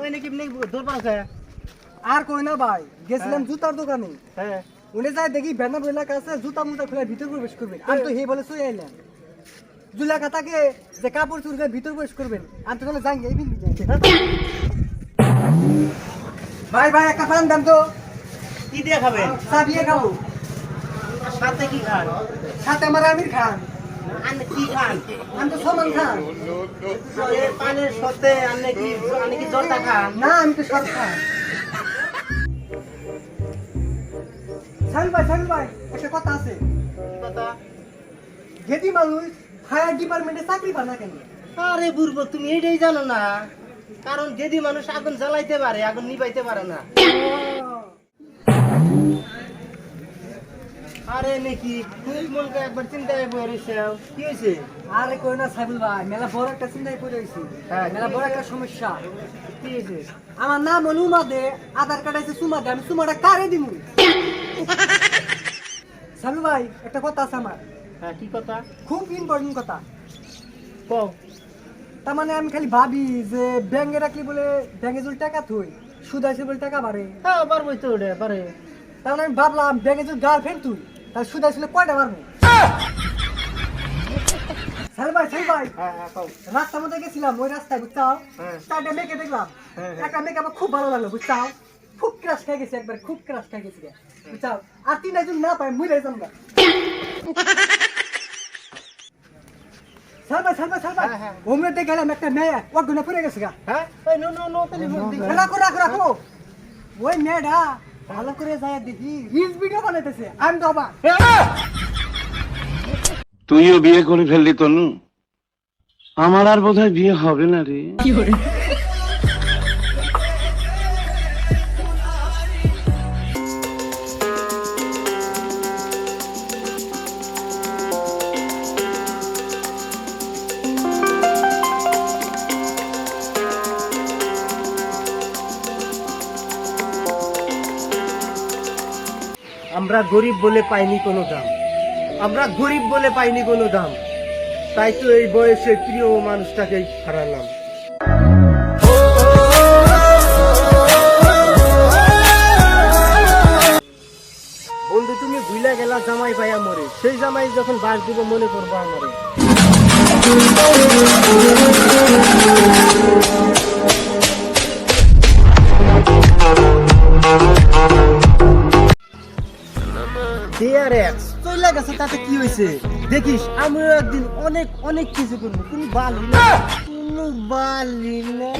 ওই নাকি দৌড় পাচ্ছে আর কই না ভাই গেছিলাম জুতার দোকানে। হ্যাঁ উনি যাই দেখি ব্যানার বইলা কাছে জুতা মুতা খুলে ভিতর প্রবেশ করবেন। আমি তো হে বলে শুয়ে এলাম জুলাকা তাকে যে কাপড় চুরকে ভিতর প্রবেশ করবেন আমি তো বলে যাই ভাই ভাই একটা পান দাম তো কি দিয়ে খাবেন? চা দিয়ে খাবো। সাথে কি খান? সাথে আমার আমির খান। আপনি কি খান? আমি তো সমান খান। এই পানের সাথে আপনি কি জর্দা খান? না আমি তো সব খান। সাইল ভাই একটা কথা আছে। কি কথা? গেদি মানুষ ফায়ার ডিপার্টমেন্টে চাকরি পায় না কেন? আরে বুড়বো তুমি এইটাই জানো না, কারণ যদি মানুষ আগুন জ্বালাইতে পারে আগুন নিভাইতে পারে না। আরে নাকি তুই মনকে একবার চিন্তায় পড়েছে কি হয়েছে? আরে কই না সাইবুল ভাই মেলা বড় একটা চিন্তায় পড়ে গেছি। হ্যাঁ, মেলা বড় একটা সমস্যা। কি হয়েছে? আমার নাম হলো উমাদে, আধার কার্ড আছে সুমাদে, আমি সুমাটা কারে দিমু? সাইবুল ভাই একটা কথা আছে আমার, হ্যাঁ কি কথা? খুব ইম্পর্টেন্ট কথা। কও। তার মানে আমি খালি ভাবি যে ব্যাংকে রাখলি বলে ব্যাংকে যদি টাকা থই সুদ আছে বলে টাকা বাড়ে। হ্যাঁ পারবো তো ওটা পারে। তার মানে আমি ভাবলাম ব্যাংকে যদি গার্লফ্রেন্ড তুই তাহলে সুদ আসলে কয়টা পারবো? সাইবুল ভাই হ্যাঁ হ্যাঁ কও। রাস্তার মধ্যে গেছিলাম, ওই রাস্তায় বুঝছাও হ্যাঁ। চারটা মেয়েকে দেখলাম। হ্যাঁ। একটা মেয়েকে আমার খুব ভালো লাগলো বুঝছাও, খুব ক্রাশ খাই গেছে, একবার খুব ক্রাশ খাই গেছে বুঝছাও। আর তিনটা যদি না পাই মুই যাম না। সালবা হ্যাঁ, হ্যাঁ। ওমরে দেখে গেলাম একটা মেয়ে ওর গুনে পড়ে গেছে গা। হ্যাঁ ওই নো তাহলে রাখো ওই মেয়েটা ভালো করে যায় দেখি রিলস ভিডিও বানাইতেছে। আমি তো অবাক। তুইও বিয়ে করে ফেললি তনু, আমার আর বোধহয় বিয়ে হবে না রে। আমরা গরিব বলে পাইনি কোনো দাম, আমরা গরিব বলে পাইনি কোনো দাম, তাই তো এই বয়সে প্রিয় মানুষটাকেই হারালাম। বন্ধু তুমি ভুলে গেলা জামাই পাইয়া মরে, সেই জামাই যখন বাস দিব মনে করবো আমারে। চলে গেছে তাতে কি হয়েছে? দেখিস আমিও একদিন অনেক অনেক কিছু করবো। তুমি বালি না, কোনো বালি না।